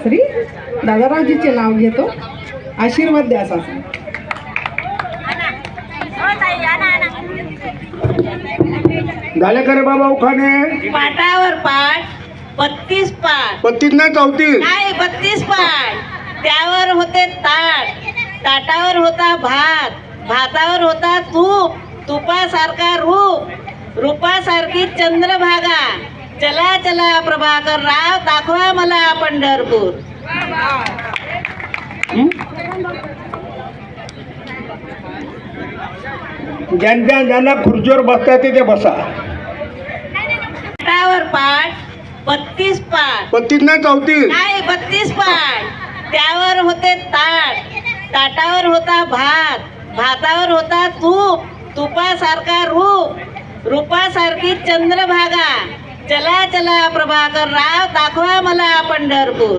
सासरी दादारावजीचे नाव घेतो, आशीर्वाद द्या सासरी. झाले का रे बाबा उखाणे? पाटावर पाट 32 पाट, 32 नाही 34. नाही 32 पाट. त्यावर होते ताट, ताटावर होता भात, भातावर होता तूप, तुपासारखा रूप, रूपासारखी चंद्रभागा. चला चला प्रभाकर राव, दाखवा मला पंढरपूर. ज्यांच्या ज्यांना खुर्चीवर बसता येते ते बसा. पाटावर पाट 32 पाट, 32 नाही 34. नाही 32 पाट. त्यावर होते ताट, ताटावर होता भात, भातावर होता तूप, तुपासारखा रूप, रूपासारखी चंद्रभागा. चला चला प्रभाकर राव, दाखवा मला पंढरपूर.